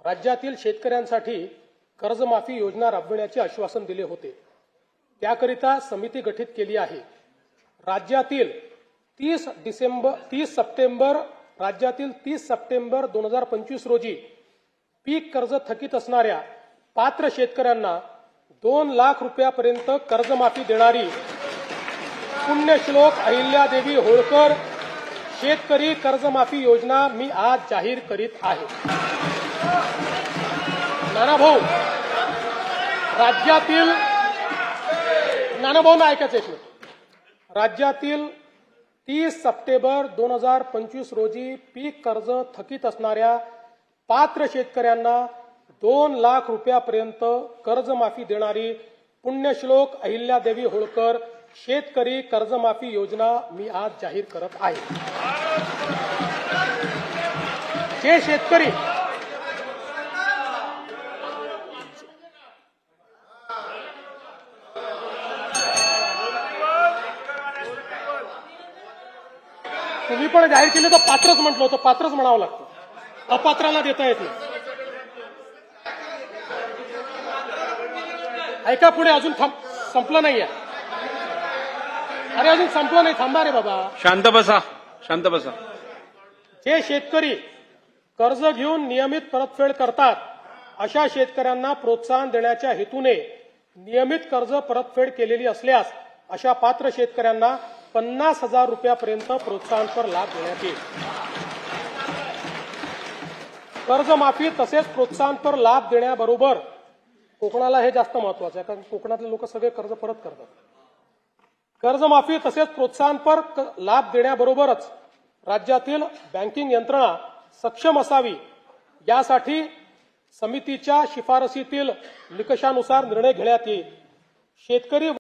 राज्यातील शेतकऱ्यांसाठी कर्जमाफी योजना राबविण्याचे आश्वासन दिले होते। त्याकरिता समिती गठीत केली आहे। राज्यातील 30 सप्टेंबर 2025 रोजी पीक कर्ज थकीत असणाऱ्या पात्र शेतकऱ्यांना 2 लाख रुपयापर्यंत कर्जमाफी देणारी पुण्यश्लोक अहिल्यादेवी होळकर शेतकरी कर्जमाफी योजना मी आज जाहीर करीत आहे। नानाभाऊ, राज्यातील 30 सप्टेंबर 2025 रोजी पीक कर्ज थकीत असणाऱ्या पात्र शेतकऱ्यांना 2 लाख रुपयापर्यंत कर्जमाफी देणारी पुण्यश्लोक अहिल्यादेवी होळकर शेतकरी कर्जमाफी योजना मी आज जाहीर करत आहे। जे शेतकरी तुम्ही पण जाहीर केले तर पात्रच म्हटलं होतं, पात्रच म्हणावं लागतं, अपात्राला देता येत नाही। ऐका पुढे, अजून संपलं नाहीये। अरे अजून संपलं नाही, थांबा रे बाबा, शांत बसा, शांत बसा। जे शेतकरी कर्ज घेऊन नियमित परतफेड करतात अशा शेतकऱ्यांना प्रोत्साहन देण्याच्या हेतूने नियमित कर्ज परतफेड केलेली असल्यास अशा पात्र शेतकऱ्यांना 50,000 रुपयापर्यंत प्रोत्साहनपर लाभ देण्यात येईल। कर्जमाफी तसेच प्रोत्साहनपर लाभ देण्याबरोबर कोकणाला हे जास्त महत्वाचं आहे, कारण कोकणातले लोक सगळे कर्ज परत करतात। कर्जमाफी तसेच प्रोत्साहनपर लाभ देण्याबरोबरच राज्यातील बँकिंग यंत्रणा सक्षम असावी यासाठी समितीच्या शिफारसीतील निकषानुसार निर्णय घेण्यात येईल। शेतकरी